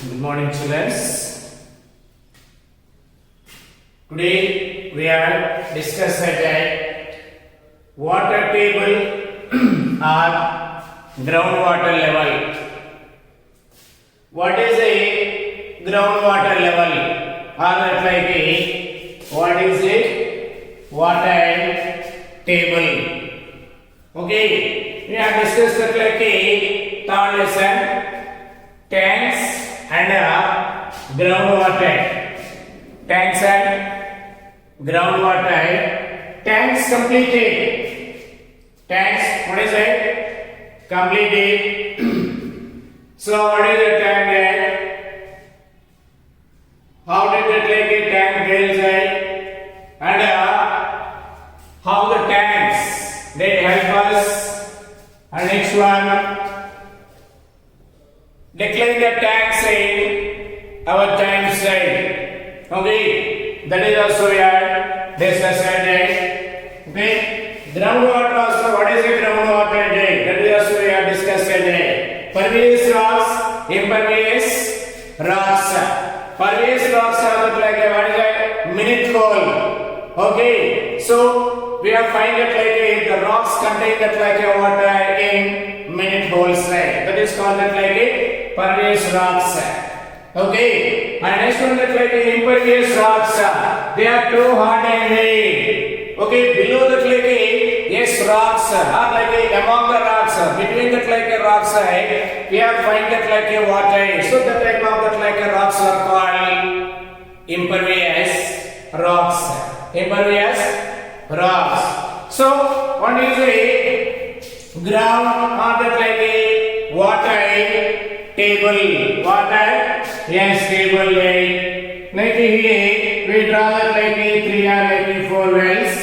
Good morning, children. Today we are discussing water table or groundwater level. What is a groundwater level? Or what is it? Water table. Okay, we have discussed that third lesson. Tanks and groundwater. Tanks and groundwater. Tanks completed. Tanks, what is it? Completed. So what is the tank? How did the tank build it? And how the tanks they help us? And next one. Decline the tanks in our time side. Okay, that is also we are discussing. Okay, groundwater also. What is a groundwater? That is also we are discussing. Pervious rocks, impervious rocks. Pervious rocks are like what is a minute hole. Okay, so we are finding the rocks contain that water in minute holes. That is called pervious rocks. Okay, and next one impervious rocks. They are too hard and weak. Okay, below that yes rocks are among the rocks. Between that rocks we are find that water. So that type of that rocks are called impervious rocks. Impervious rocks. So what is a ground or that water table? Water, yes, table. Like here, we draw that 3 or 4 wells.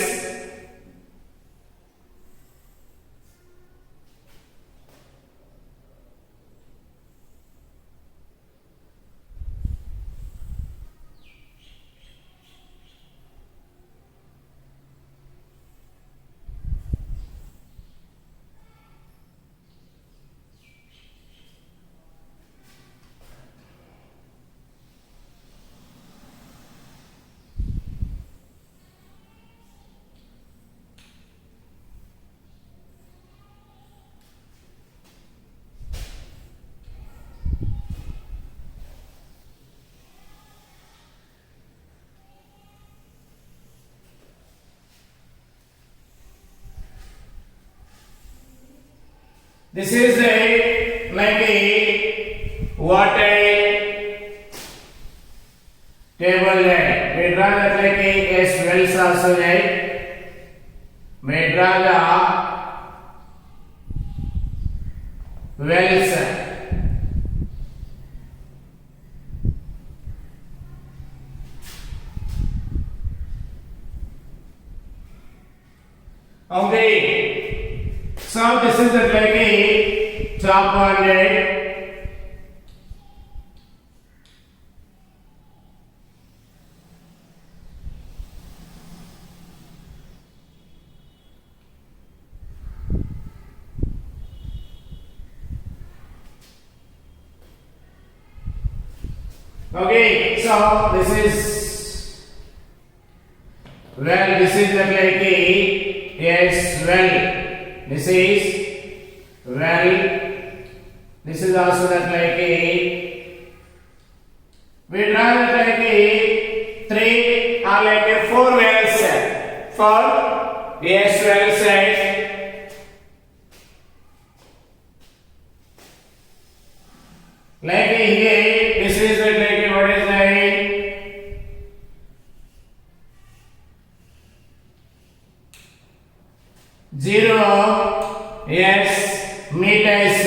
This is a water table. We draw that as wells also. We draw the wells. Okay. So this is a top one. Okay, so this is well. This is the yes well. This is well. This is also that we draw that 3 or 4 wells for yes well side. Here, this is what is zero yes meters.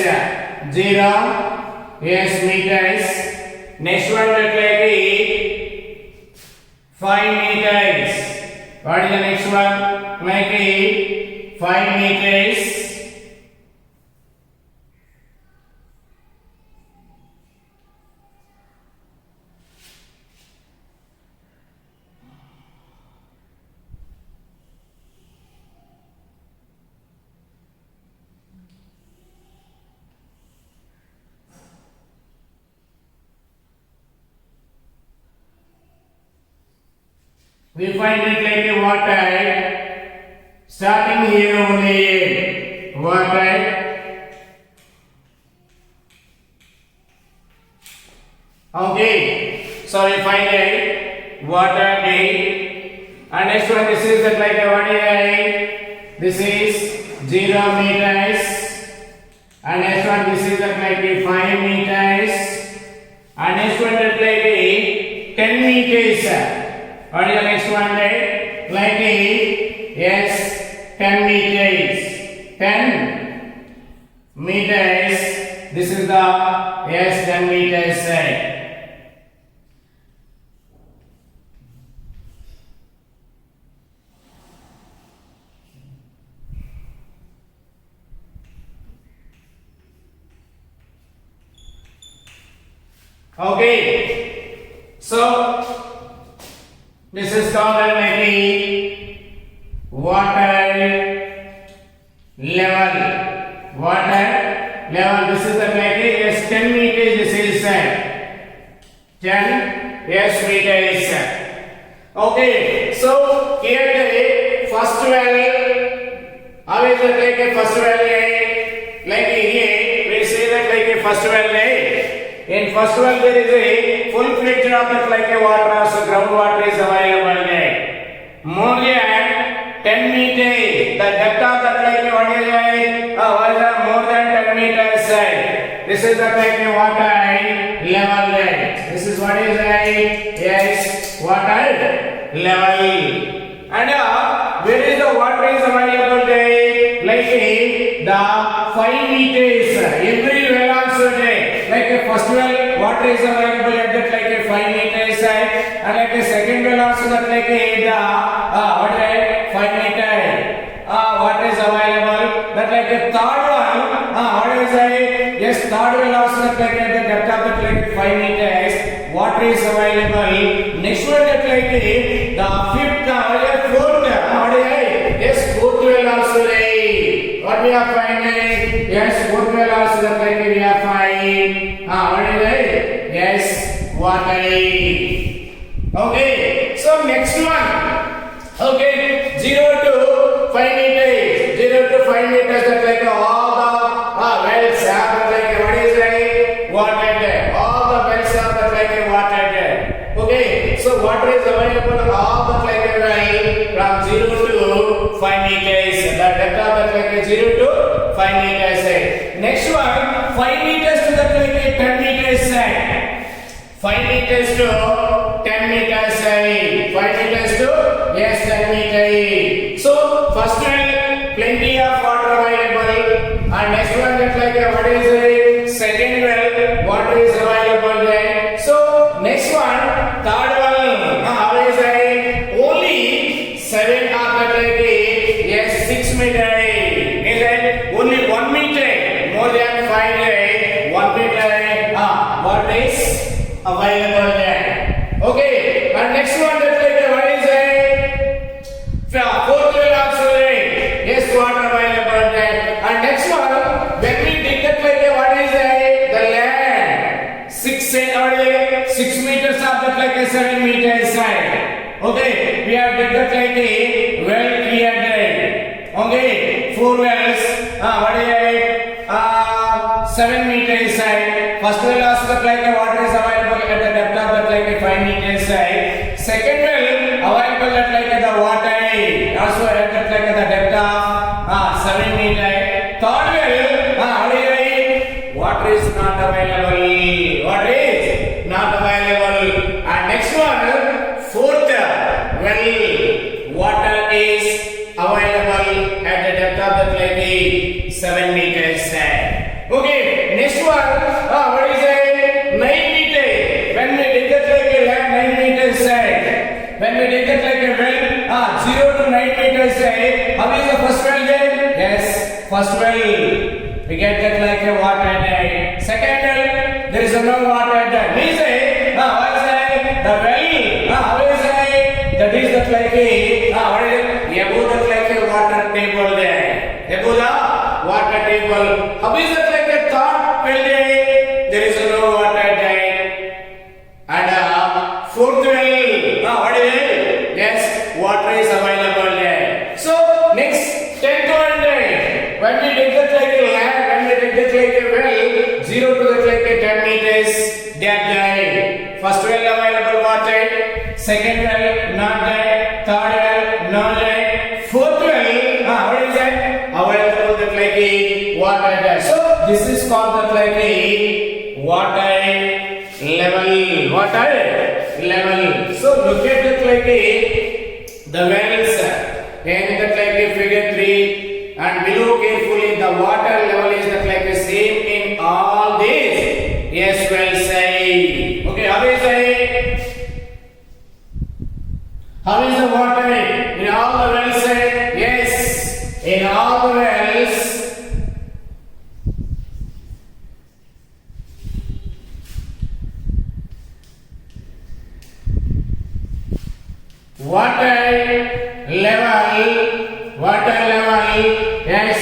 0 yes meters. Next one that 5 meters. What is the next one? 5 meters. We find it like a water starting here only. Water. Okay. So we find it water D. And next one, this is that like a what is it? This is 0 meters. And next one, this is that like a 5 meters. And next one that like a 10 meters. What is the next one? Like a yes, 10 meters. 10 meters. This is the yes 10 meters. Okay, so this is called like a water level. Water level. This is the like a yes 10 meters. This is 10 yes meters. Okay, so here the first value. How is it like a first value? Like here we say that like a first value. In first well there is a full-fledged object like a water, so groundwater is available there. More than 10 meters, the depth of that like a what is it? More than 10 meters. This is the like a water level there. This is what is it? Yes, water level. And where is the water is available there? Like the 5 meters. Every well also there. Like a first well, water is available at that like a 5 meters side, and like a second well also that like a what is 5 meter water is available. That like a third one, what is it? Yes, third well also that like at the depth of that like 5 meters, water is available. Next one that like the fifth, fourth, what is it? Yes, fourth well also there. What we are finding? Yes, fourth well also that like we are finding. What is it? Yes, water. Okay, so next one. Okay, 0 to 5 meters. 0 to 5 meters that like all the wells have like what is it? Water there. All the wells have that like water there. Okay, so water is available all the like a well from 0 to 5 meters. The depth of that like 0 to 5 meters. Next one, 5 meters to that like 10 meters side. 5 meters to 10 meters side. 5 meters to yes 10 meters. So first one, plenty of water available. And next one that like what is it? Second well, water is available there. So next one, third one, how is it? Only 7 of that like yes 6 meters. Is it only 1 meter? More than 5 1 meter. Water is available there. Okay, and next one that like what is it? Fourth well also there. Yes, water available there. And next one, when we dig that like what is it? The land 6 meters of that like 7 meters side. Okay, we have dig that like well clear there. Okay, 4 wells. What is it? 7 meters side. First well also that like water is available at the depth of that like 5 meters side. Second well available at like the water also at that like the depth of 7 meters. Third well, water is not available. Water is not available. And next one, fourth well, water is available at the depth of that like 7 meters. Okay, next one, what is it? 9 meters. When we dig that like a land 9 meters side. When we dig that like a well, 0 to 9 meters side. How is the first well there? Yes, first well. We get that like a water there. Second well, there is no water there. We say, what is it? The well, how is it? That is that like a, what is it? Above that like a water table there. Above the water table. How is that like a third well there is no water there. And fourth well, what is it? Yes, like a well, 0 to that like a 10 meters that died. First well available water, second well not there, third well not there, fourth well, what is that? Available that like a water there. So this is called that like a water level. Water level. So look at that like a the wells in that like a figure 3 and below carefully the water level is that like the same in all these. Yes, well say. Okay, how is it? How is the water in all the wells? Yes, in all the wells water level, yes,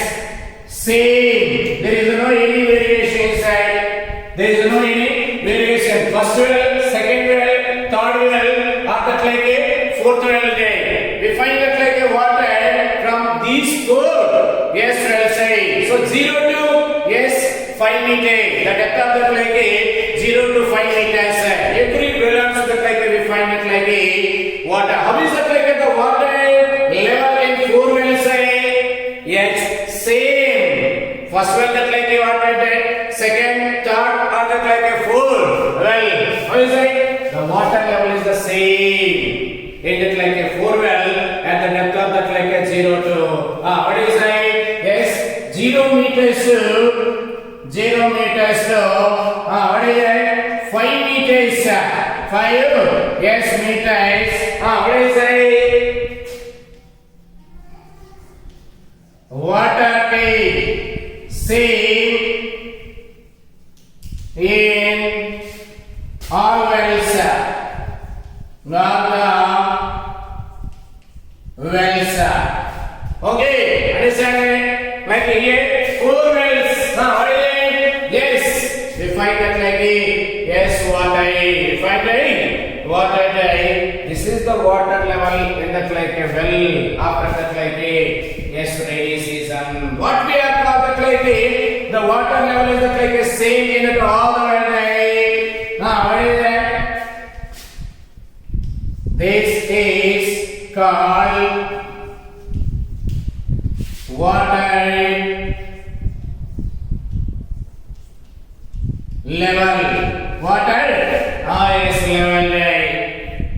same. There is no any variation inside. There is no any variation. First well, second well, third well, or that like a fourth well there. We find that like a water from these four. Yes, well say. So 0 to yes 5 meters. The depth of that like a 0 to 5 meters. Every balance that like a we find it like a water. How is that like a the water level in 4 wells? Yes, same. First well that like a water there, second, third, or that like a 4 well. How is it? The water level is the same. In that like a 4 well at the depth of that like a 0 to what is it? Yes, 0 meters to 0 meters to what is it? 5 meters. 5 yes meters. What is it? Water is same in all wells, not the wells. Okay, understand it? Like here, 4 wells. What is it? Yes, we find that like yes, water. We find it water. This is the water level in that like a well after that like a yes rainy season. What we are called that like a the water level is that like a same in all the world. What is that? This is called water level. Water yes level.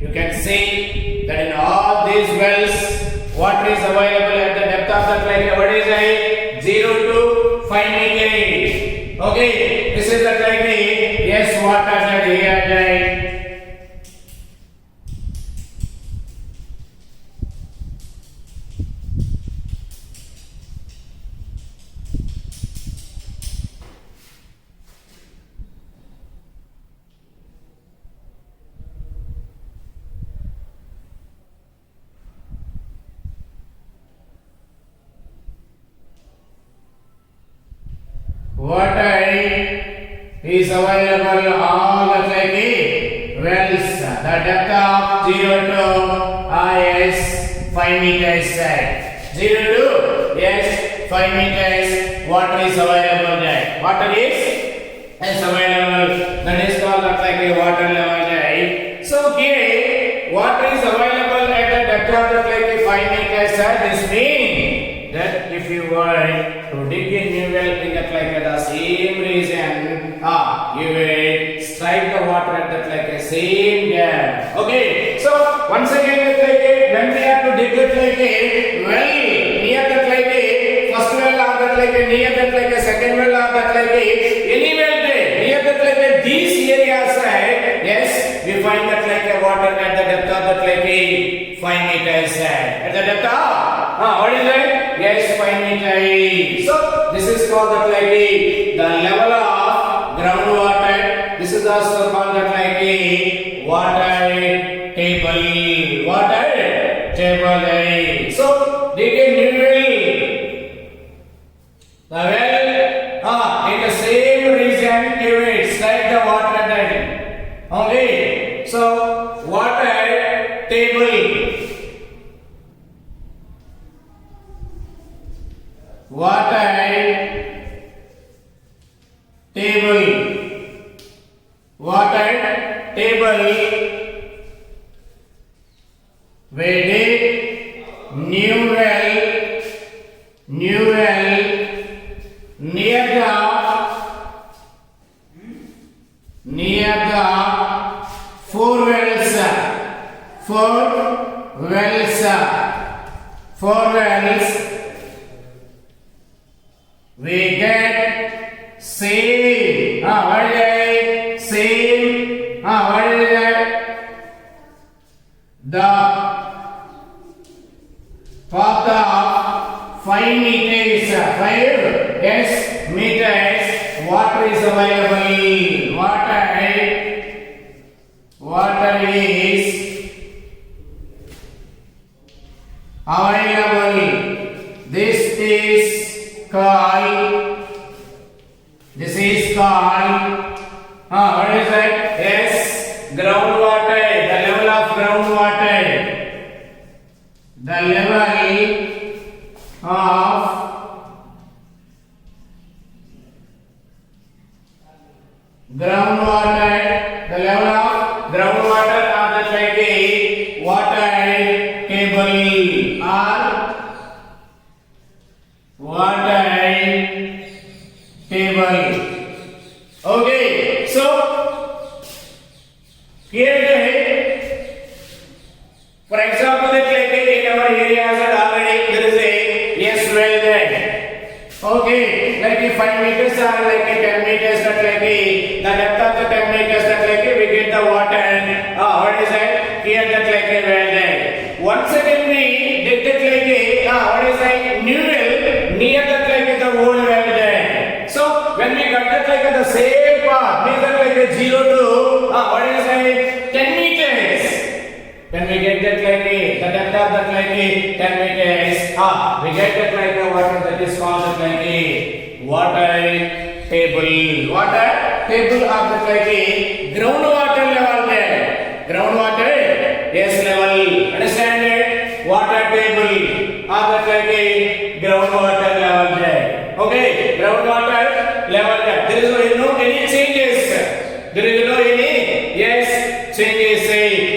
You can see that in all these wells water is available at the depth of that like what is it? 0 to 5 meters. Okay, this is the like yes water that here right. Water is available all the like wells. The depth of 0 to yes 5 meters. 0 to yes 5 meters. Water is available there. Water is available. That is called like a water level there. So here water is available at the depth of like 5 meters. This means that if you were to dig a new well in that like the same region, you will strike the water at that like a same depth. Okay, so once again that like when we have to dig it like a well near that like a first well or that like a near that like a second well or that like a any well there near that like a these areas yes we find that like a water at the depth of that like a 5 meters at the depth of what is it? Yes, 5 meters. So this is called that like the level of groundwater. This is also called that like water table. Water table. So they can reveal the well in the same region it's like the water table. Okay. So water table. Water table, water table, we dig new well near the four wells, we get same. What is it? Same. What is that? The path of 5 meters. 5 meters. Water is available. Water is available. This is called. What is that? Yes, groundwater. The level of groundwater. The level of groundwater. The level of groundwater are the like a water table or water table. Okay, so here for example, that like in our areas already there is a yes well there. Okay, like 5 meters or like 10 meters, that like the depth of the 10 meters, that like we get the water. What is that? Here that like a well there. Once again we dig that like what is that? New well near that like the old well there. So when we got that like the same path, means that like 0 to what is that? 10 meters. When we get that like the depth of that like 10 meters, we get that like the water that is called that like water table. Water table of that like groundwater level there. Groundwater, yes, level. Understand it? Water table of that like groundwater level there. Okay, groundwater level there. There is no any changes. There is no any changes.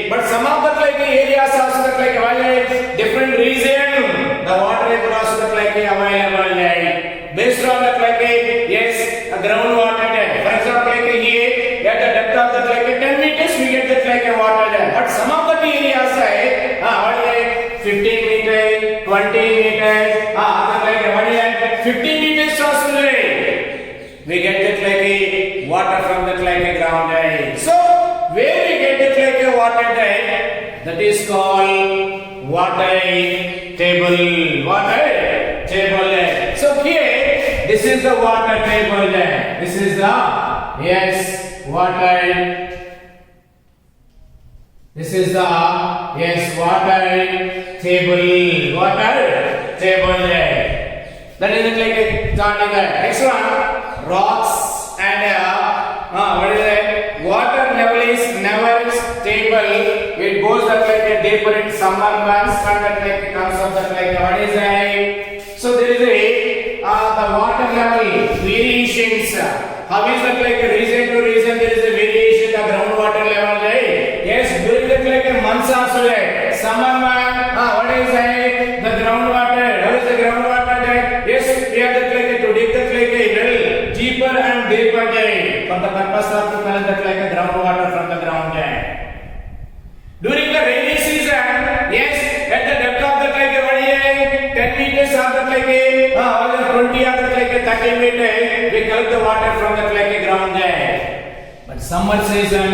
But some of the like areas also that like different reason the water is also that like available there. Based on that like groundwater there. For example, like here at the depth of that like 10 meters we get that like water there. But some of the areas 15 meters, 20 meters, like 15 meters also there. We get that like water from that like ground there. So where we get that like water there, that is called water table. Water table there. So here, this is the water table there. This is the water. This is the water table. Water table there. That is like starting there. Next one, rocks and what is it? Water level is never stable. It goes that like deeper in summer months, and that like comes up that like what is it? So there is the water level variations. How is that like region to region there is a variation the groundwater level there? Yes, during that like months also there. Summer month, what is it? The groundwater. How is the groundwater there? Yes, we have that like to dig that like well deeper and deeper there. For the purpose of to collect that like groundwater from the ground there. During the rainy season, yes, at the depth of that like 10 meters of that like 20 of that like 30 meters, we collect the water from that like ground there. But summer season,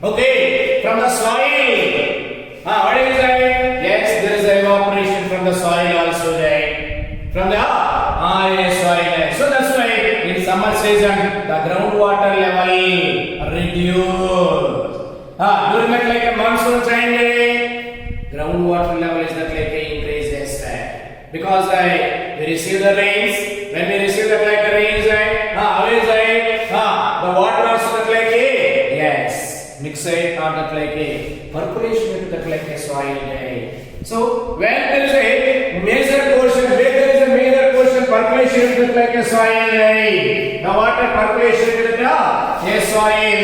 okay, from the soil, what is that? Yes, there is evaporation from the soil also there. From the soil there. So that's why in summer season the groundwater level reduced. During that like a monsoon time day, groundwater level is that like increases there. Because we receive the rains. When we receive that like rains, how is it? The water also that like mix it or that like percolation into that like soil. So when there is a major portion, where there is a major portion percolation is like a soil, right? The water percolation is a soil.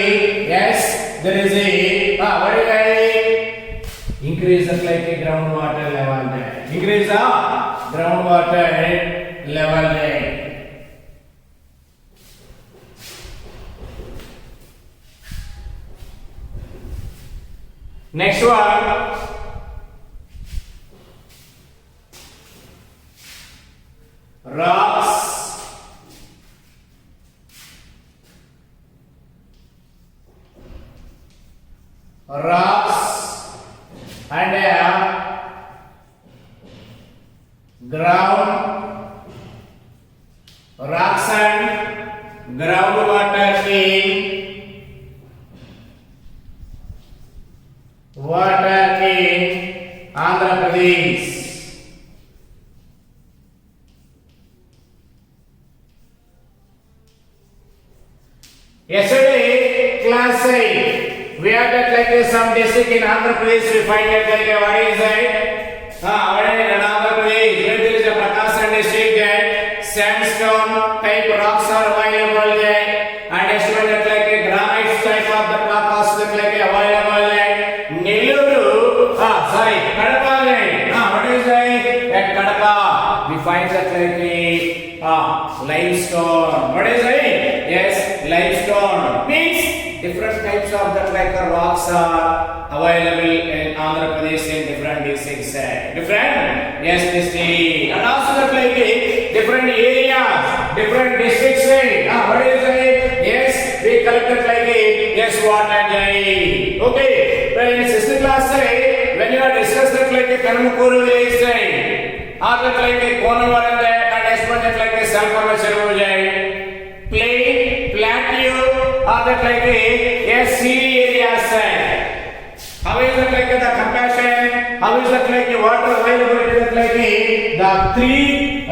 Yes, there is a what is it? Increase like a groundwater level. Increase the groundwater level. Next one. Rocks, and ground, rocks and groundwater in Andhra Pradesh. Yesterday, class 8, we had that like some district in Andhra Pradesh. We find that like what is it? What is it in Andhra Pradesh? Where there is a Prakasam district that sandstone type rocks are available there, and yesterday that like a granite type of the rocks that like available there. Nelluru, Kadapa land. What is it? At Kadapa, we find that like a limestone. What is it? Yes, limestone means different types of that like rocks are available in Andhra Pradesh in different districts. Different? Yes, district. And also that like different areas, different districts. What is it? Yes, we collected like yes, water day. Okay, but in 6th class when you are discussed that like a Kanamukuru village or that like a Konavaram and explain that like a Salpama plain, plateau, or that like a sea areas. How is that like the compassion? How is that like the water availability? That like the three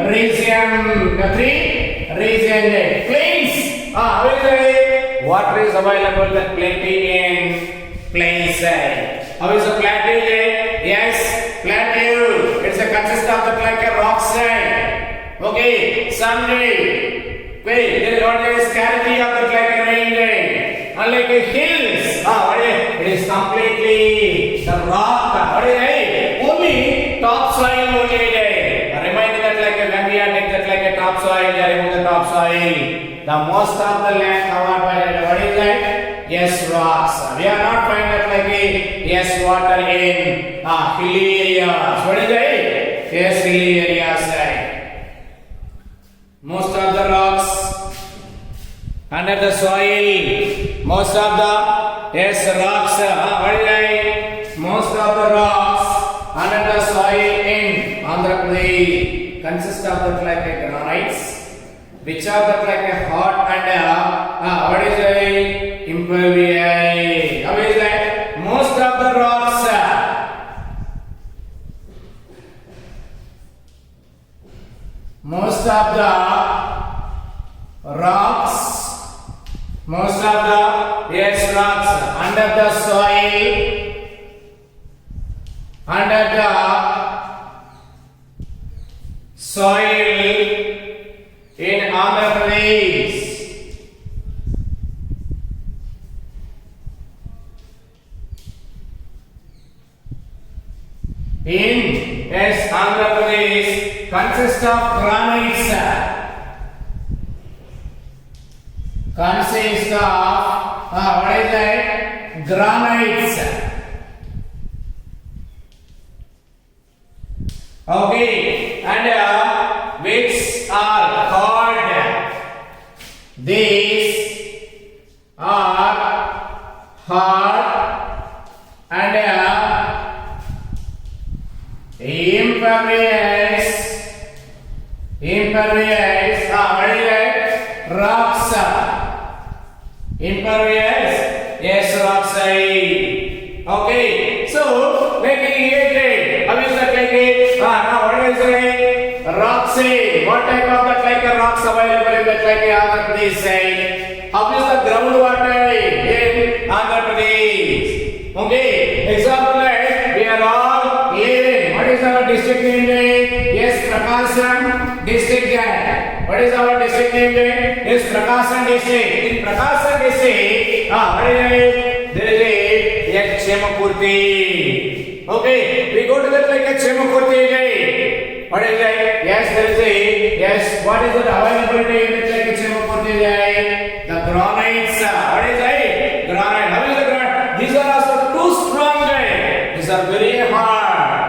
region plains. How is the water is available? That plenty in plains. How is the plateau? Yes, plateau. It's a consist of that like a rock side. Okay, someday. Wait, there is always scarcity of the like a rain day. Unlike a hills, it is completely the rock. What is it? Only topsoil only day. Remind that like when we are take that like a topsoil, remove the topsoil. The most of the land covered by that. What is that? Yes, rocks. We are not find that like a yes water in hilly areas. What is it? Yes, hilly areas. Most of the rocks under the soil, most of the yes rocks, most of the rocks under the soil in Andhra Pradesh consist of the like granites, which are the like hot and what is the impervious. How is that? Most of the rocks. Most of the rocks, most of the yes rocks under the soil in Andhra Pradesh. In yes Andhra Pradesh consists of granites. Consists of what is that? Granites. Okay, and which are called, these are hard and impervious, what is that? Rocks. Impervious, yes, rocks. Okay, so making it, how is that like a, now what is it? Rocks. What type of that like a rocks available in that like a Andhra Pradesh? How is the groundwater in Andhra Pradesh? Okay, example like we are all living. What is our district name? Yes, Prakasam district. is Prakasa district. In Prakasa district, what is there is a Chemapurti. Okay, we go to that like a Chemapurti. What is that? Yes, there is a yes. What is the availability in that like a Chemapurti? The granites. What is that? Granite. How is the granite? These are also too strong. These are very hard.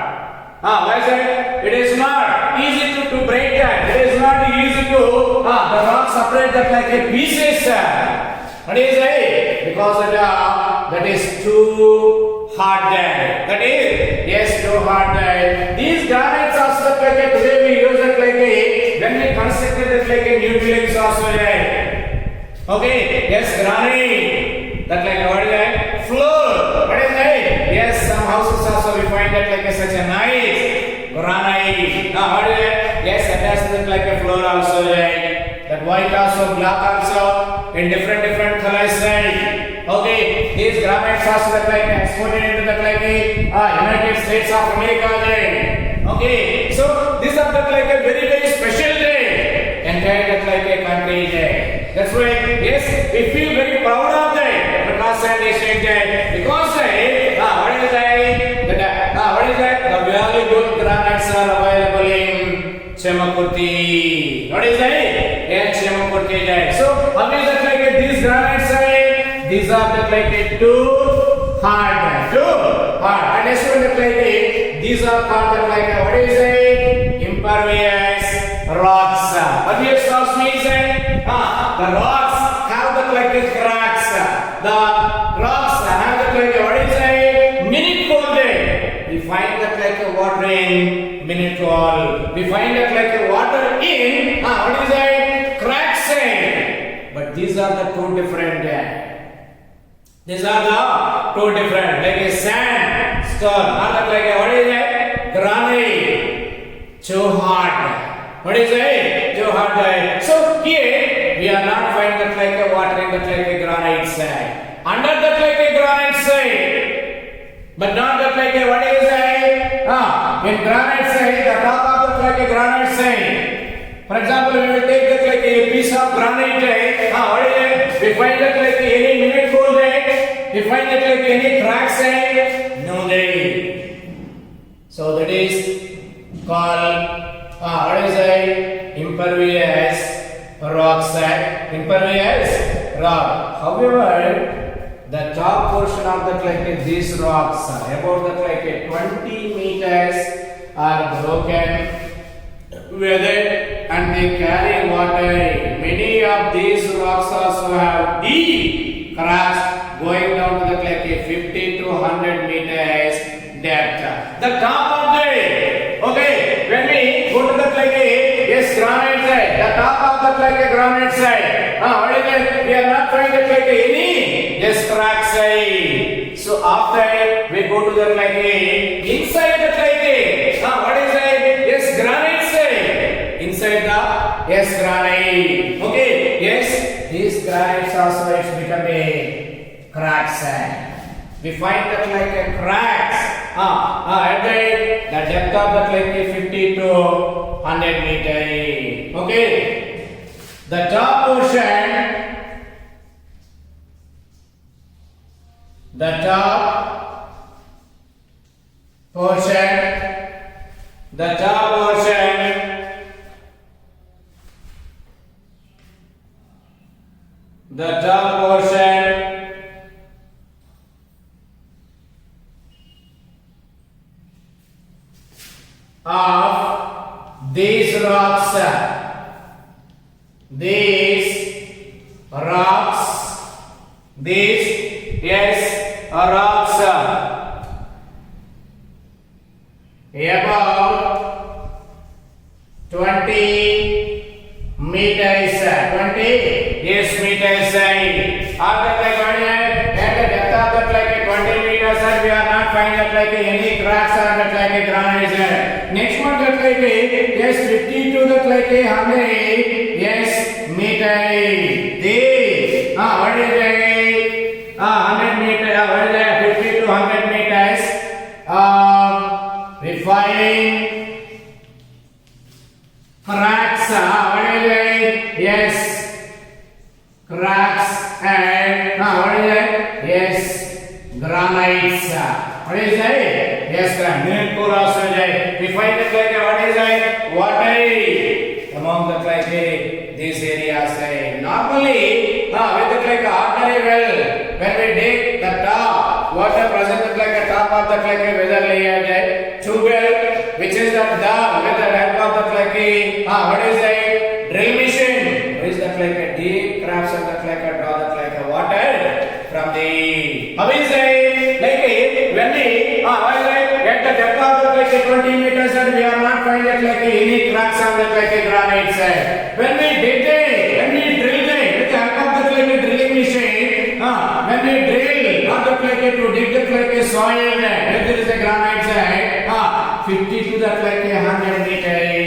Why is that? It is not easy to break that. It is not easy to the rock separate that like a pieces. What is it? Because that is too hard there. That is yes, too hard there. These granites also like a today we use it like a when we constructed it like a new buildings also there. Okay, yes, granite. That like what is that? Floor. What is that? Yes, some houses also we find that like a such a nice granite. What is it? Yes, attached to it like a floor also there. That white also, black also, in different colors there. Okay, these granites also that like exported into that like a United States of America there. Okay, so these are that like a very special day. Entire that like a country day. That's why yes, we feel very proud of that. Because and Asian day. Because what is that? What is that? The very good granites are available in Chemapurti. What is that? Yes, Chemapurti day. So how is that like these granites are? These are that like too hard. Too hard. And as well that like these are called that like what is it? Impervious rocks. Impervious rocks means the rocks have that like cracks. The rocks have that like what is it? Minute cold. We find that like water in minute wall. We find that like water in what is it? Cracks. But these are the two different. These are the two different. Like a sandstone. Not that like what is it? Granite. Too hard. What is it? Too hard. So here we are not finding that like a water in that like a granite side. Under that like a granite side. But not that like a what is it? In granite side, the top of that like a granite side. For example, we will take that like a piece of granite. What is it? We find that like any minute cold. We find that like any cracks. No there. So that is called what is it? Impervious rocks. Impervious rock. However, the top portion of that like these rocks about that like 20 meters are broken with it and they carry water. Many of these rocks also have deep cracks going down to that like 50 to 100 meters depth. The top of the when we go to that like yes, granite side, the top of that like a granite side. What is it? We are not finding that like any yes crack side. So after we go to that like inside that like what is it? Yes, granite side. Inside the yes granite. Okay, yes, these granites also it's become a crack side. We find that like a cracks. At the depth of that like 50 to 100 meter. Okay. The top portion. The top portion. The top portion. The top portion. Of these rocks, these yes rocks about 20 meters, 20 yes meters. After at the depth of that like 20 meters, we are not finding that like any cracks or that like granites. Next one that like yes 50 to that like 100 yes meter. This what is it? 100 meter. What is it? 50 to 100 meters. We find cracks. What is it? Yes. cracks and what is that? Yes, granites. What is that? Yes, granite core also is. We find that like what is that? Watery among the like these areas. Normally, with the like ordinary well, when we dig the top, water present like a top of the like weather layer, tube well, which is the dug with the help of the like what is that? Drill machine. What is that like a deep cracks and that like a draw that like a water from the how is it like when we what is it at the depth of the like 20 meters and we are not finding like any cracks on that like a granite side. When we dig it, when we drill it with the help of the like a drilling machine, when we drill not the like to dig the like a soil there is a granite side 50 to that like a 100 meter.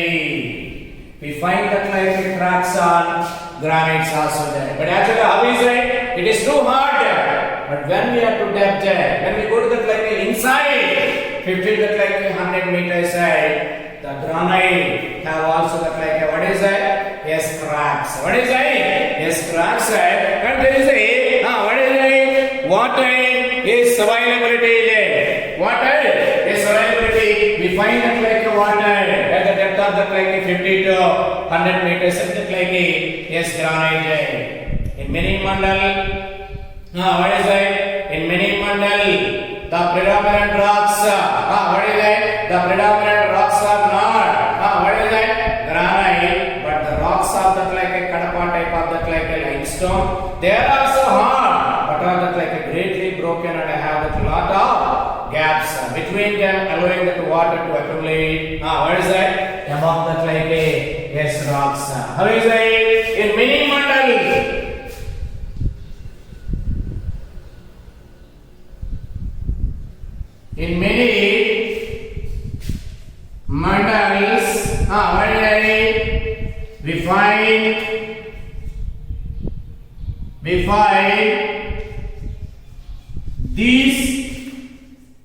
We find that like cracks on granites also there. But actually how is it? It is too hard. But when we are to depth when we go to the like inside 50 that like 100 meters side, the granite have also that like what is it? Yes, cracks. What is it? Yes, cracks. And there is a what is it? Water is availability there. Water is availability. We find that like water at the depth of that like 50 to 100 meters and that like yes, granite. In many mandal, what is it? In many mandal, the predominant rocks, what is it? The predominant rocks are not, what is it? Granite, but the rocks of that like a Kadapa type of that like a limestone, they are also hard, but are that like a greatly broken and have a lot of gaps between them, allowing that water to accumulate. What is that? Among that like a yes rocks. How is it? In many mandal, in many mandals, we find these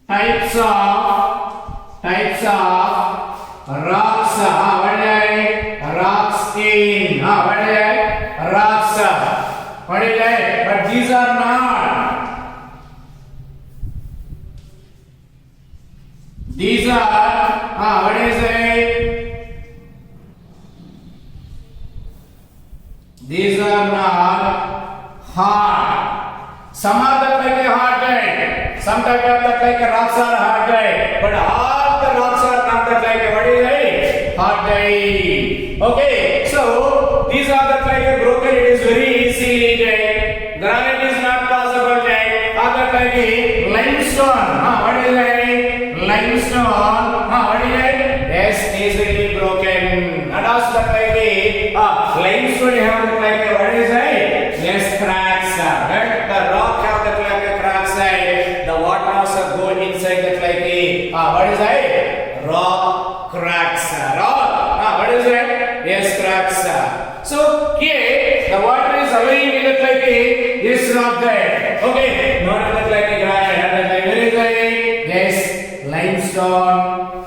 types of rocks. Rocks in rocks. What is that? But these are not. These are what is it? These are not hard. Some are that like a hard type. Some type of that like a rocks are hard type. But all the rocks are not that like a what is it? Hard type. Okay. So these are that like a broken. It is very easy. Granite is not possible. Other like a limestone. What is it? Limestone, what is it? Yes, easily broken. And also that like limestone have like what is it? Yes, cracks. Right? The rock have that like cracks. The water also go inside that like what is it? Rock cracks. Rock. What is it? Yes, cracks. So here the water is allowing in that like this rock there. Okay, not that like granite. Like where is it? Yes. Limestone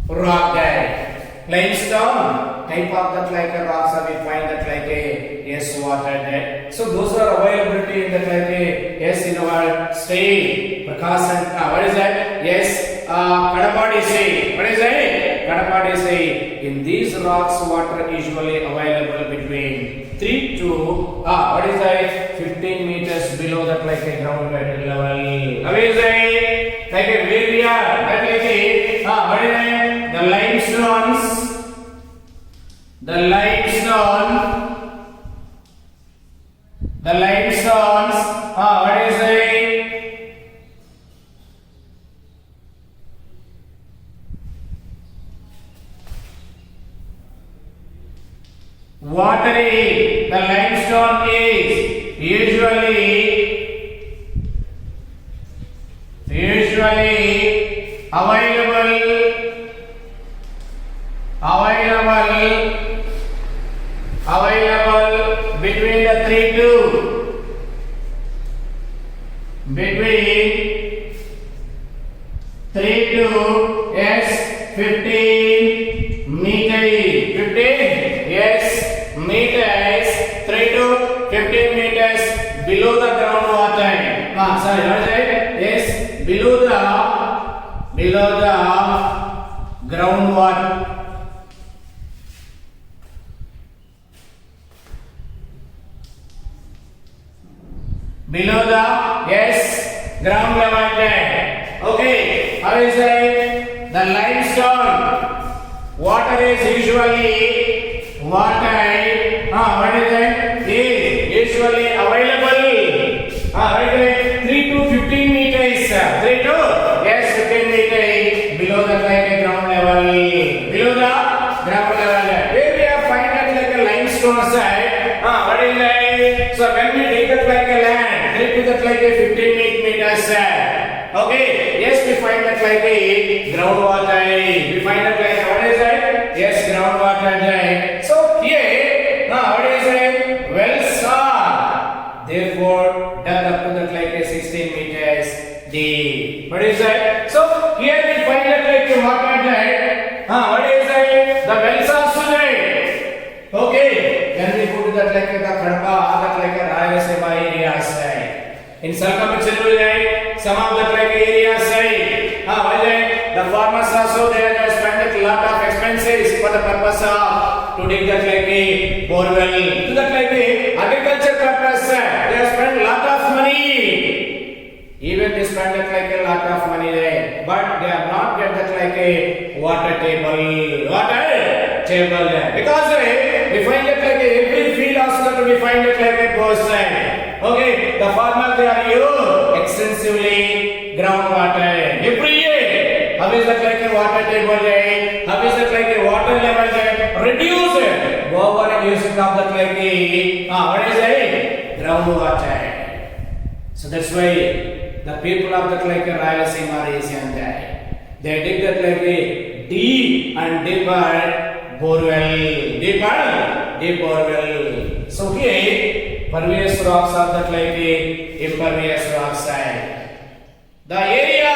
rock there. Limestone type of that like a rocks we find that like a yes water there. So those are availability in that like a yes in our state. Prakasan. What is that? Yes. Kadapadi say. What is that? Kadapadi say. In these rocks water usually available between 3 to what is that? 15 meters below that like a ground level. How is that? Like a where we are, that like a what is it? The limestones, what is it? Watery. The limestone is usually available between the 3 to yes 15 meters 3 to 15 meters meters below the groundwater. Sorry, what is it? Yes, below the groundwater. Below the, yes, ground level there. Okay, how is it? The limestone water is usually what is it? Is usually available. Right, 3 to 15 meters. 3 to, yes, 15 meters below the ground level. Below the ground level. Where we have find it like a limestone side. What is it? So when we dig it like a land, dig it like a 15 meters. Okay, yes, we find that like a groundwater. We find that like what is it? Yes, groundwater. So here, what is it? Wells are therefore dug up to that like a 16 meters deep. What is that? So here we find that like a water there. What is it? The wells are solid. Okay, then we put that like a Kadapa, that like a Rayalaseema area side. In Salkamachillu, some of the like areas side. The farmers also they have spent a lot of expenses for the purpose of to dig that like a borewell. To that like a agriculture purpose, they have spent a lot of money. Even they spend like a lot of money there, but they have not get that like a water table. Water table there because we find it like every field also that we find it like a person. Okay, the farmers they are use extensively groundwater every year. How is that like a water table there? How is that like a water level there? Reduce it. Over using of that like a what is it? Groundwater. So that's why the people of that like a Rayalaseema region there, they dig that like a deep and deeper borewell. Deep borewell. So here, pervious rocks are that like a impervious rocks side. The area,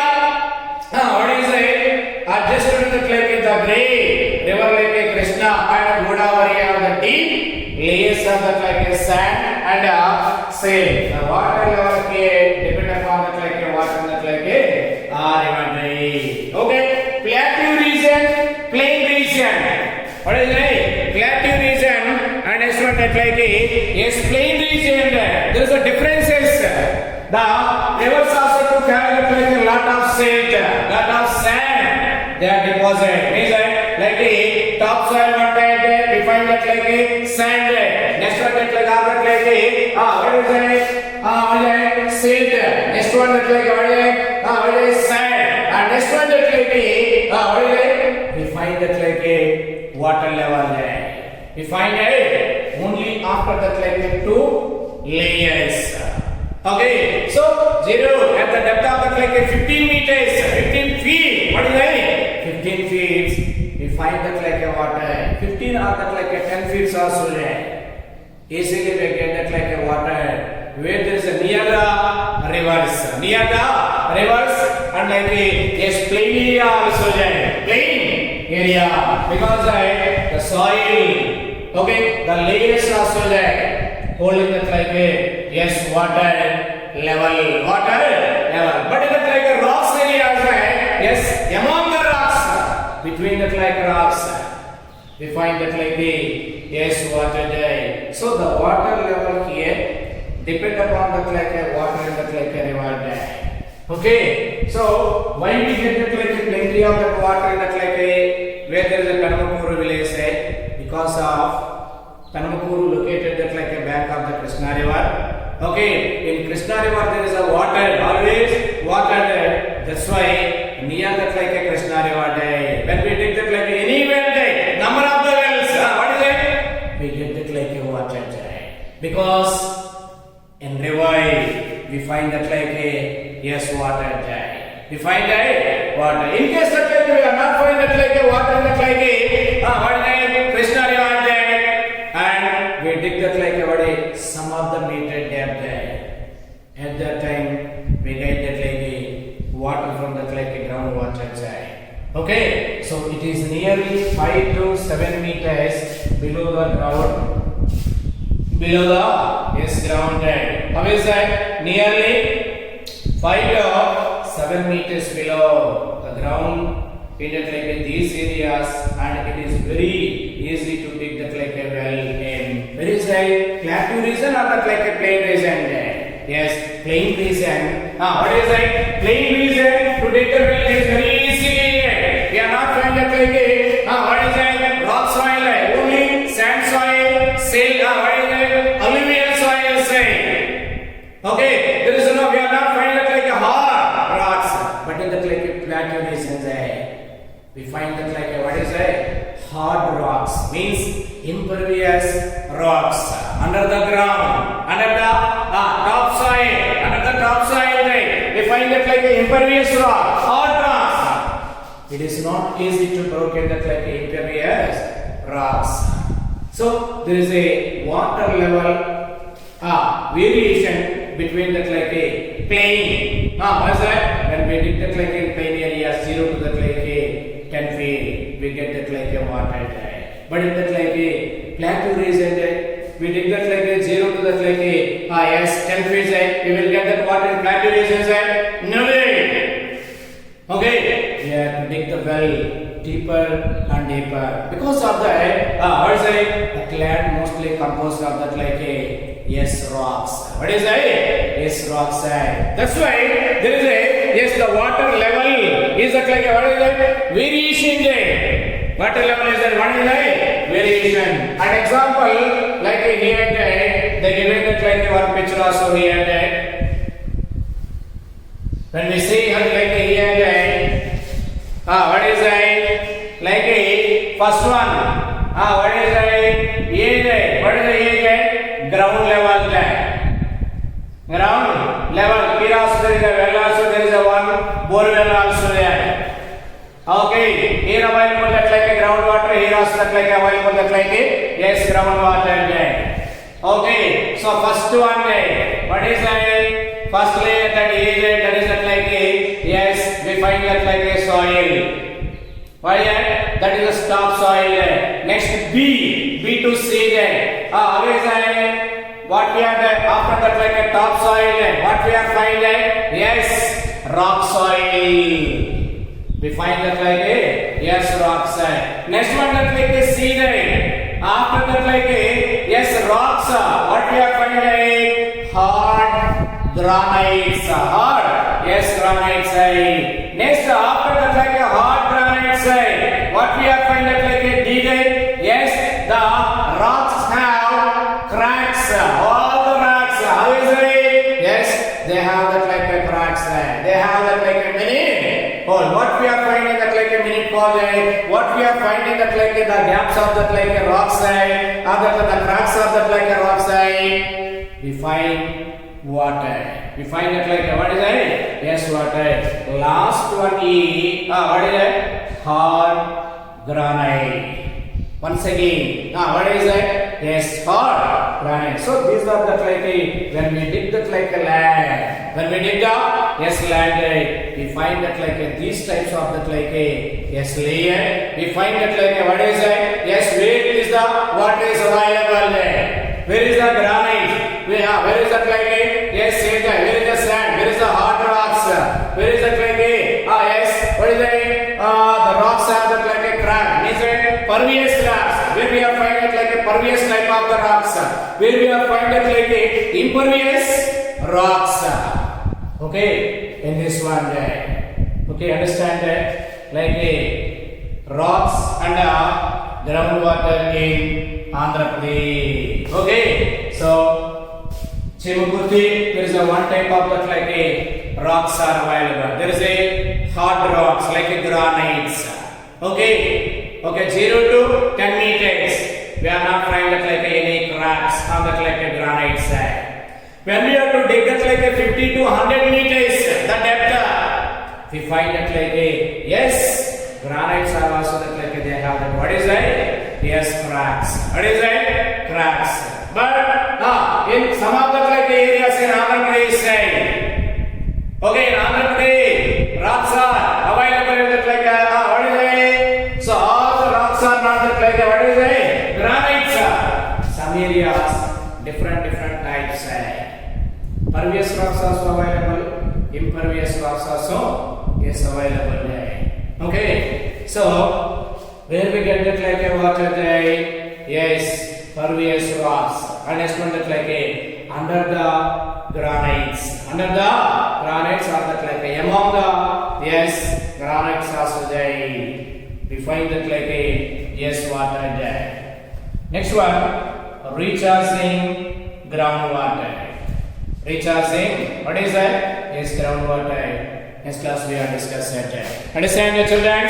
what is it? Adjusted that like the great river like a Krishna and Godavari are the deep layers of that like a sand and sand. The water level depend upon that like a water that like a river. Okay, plateau region, plain region. What is it? Plateau region and next one that like a yes, plain region. There is a differences. The rivers also to carry like a lot of sand, they are deposit. Means like a topsoil content, we find that like a sand. Next one that like what is it? Silt. Next one that like what is sand. And next one that like what is it? We find that like a water level there. We find it only after that like two layers. Okay, so 0 at the depth of that like a 15 meters, 15 feet. What is it? 15 feet. We find that like a water. 15 or that like a 10 feet also there. Easily we get that like a water. Where there is a near the rivers. Near the rivers and like a yes, plain area also there. Plain area. Because the soil, okay, the layers also there. Holding that like a yes, water level. But in that like a rocks area, yes, among the rocks, between that like rocks, we find that like the yes, water there. So the water level here depend upon that like a water in that like a river there. Okay, so why we get that like a plenty of that water in that like a where there is a Penamakuru village because of Penamakuru located that like a bank of the Krishna river. Okay, in Krishna river there is a water, always water there. That's why near that like a Krishna river there. When we dig that like any well there, number of the wells, what is it? We get that like a water there. Because in river we find that like a yes, water there. We find that water. In case that like we are not find that like a water that like a what is it? Krishna river there. And we dig that like a some of the meter depth there. At that time we get that like a water from that like a groundwater side. Okay, so it is nearly 5 to 7 meters below the ground, below the is grounded. How is that? Nearly 5 or 7 meters below the ground in that like these areas, and it is very easy to dig that like a well in. There is a plateau region or that like a plain region? Yes, plain region. What is that? Plain region to dig the well is very easy. We are not trying that like a what is that? Rock soil, only sand soil, silt, what is that? Alluvial soil, say. Okay, there is no, we are not finding that like a hard rocks, but in that like a plateau region, we find that like a, what is a hard rocks, means impervious rocks under the ground, under the top soil, under the top soil, right? We find that like a impervious rock, hard rocks. It is not easy to broken that like a impervious rocks. So there is a water level variation between that like a plain. What is that? When we dig that like in plain area 0 to that like a 10 feet, we get that like a water dry. But in that like a plateau region, we dig that like a 0 to that like a 10 feet, we will get that water in plateau region. No way. Okay, we have to dig the well deeper and deeper because of the what is it? The clad mostly composed of that like a rocks. What is that? Rocks. That's why there is a the water level is that like a, what is that? Variation there. Water level is that what is that? Variation. An example like here they given that like one picture also here there. When we see like here what is that? Like a first one. What is that? Here what is the ground level there. Ground level. Here also there is a well, also there is a one bore well also there. Okay. Here available that like a ground water. Here also that like available that like a ground water there. Okay. So first one there. What is that? First layer that is that like a we find that like a soil. Why that is a top soil. Next B to C there. Always what we are after that like a top soil. What we are finding? Rock soil. We find that like a rock soil. Next one that like a C there. After that like a rocks. What we are finding? Hard granites. Hard granites. Next after that like a hard granites. What we are finding that like a D there? The rocks have cracks. All the rocks. How is it? They have that like a cracks. They have that like a mini hole. What we are finding that like a mini hole. What we are finding that like the gaps of that like a rock side, or that the cracks of that like a rock side. We find water. We find that like what is that? Water. Last one is what is that? Hard granite. Once again, what is that? Hard granite. So these are the like when we dig that like a land. When we dig the land, we find that like these types of that like layer. We find that like what is that? Where is the water is available there? Where is the granite? Where is that like sand? Where is the sand? Where is the hard rocks? Where is that like what is that? The rocks have that like a crack. Means pervious rocks. Where we are finding like a pervious type of the rocks. Where we are finding like a impervious rocks. Okay, in this one there. Okay, understand that? Like a rocks and groundwater in Andhra Pradesh. Okay, so Chimukudi, there is a one type of that like a rocks are available. There is a hard rocks like a granites. Okay, 0 to 10 meters. We are not finding that like any cracks on that like a granite side. When we have to dig that like a 50 to 100 meters, the depth, we find that like a granites are also that like they have that. What is that? Cracks. What is that? Cracks. But in some of the like areas in Andhra Pradesh side, okay, in Andhra Pradesh, rocks are available in that like what is that? So all the rocks are not that like what is that? Granites. Some areas different types. types है. Pervious rocks also available. Impervious rocks also is available है. Okay. So where we get that like a water day? Yes, pervious rocks. And next one that like a under the granites. Under the granites are that like a among the yes granites also there. We find that like a yes water there. Next one, recharging groundwater. Recharging, what is that? Yes, groundwater. Next class we are discussing that. Understand the children?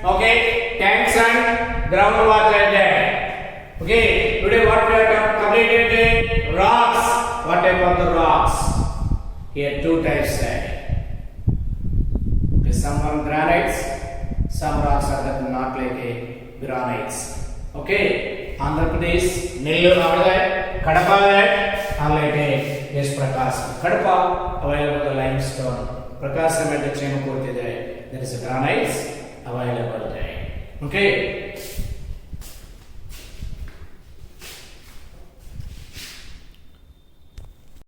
Okay, tanks and groundwater there. Okay, today what we have completed the rocks. What type of the rocks? Here two types there. Okay, some are granites, some rocks are that not like a granites. Okay, Andhra Pradesh, Nellore are there, Kadapa there, and like a yes Prakasam. Kadapa available the limestone. Prakasam at the Chemakoti there. There is a granites available there. Okay.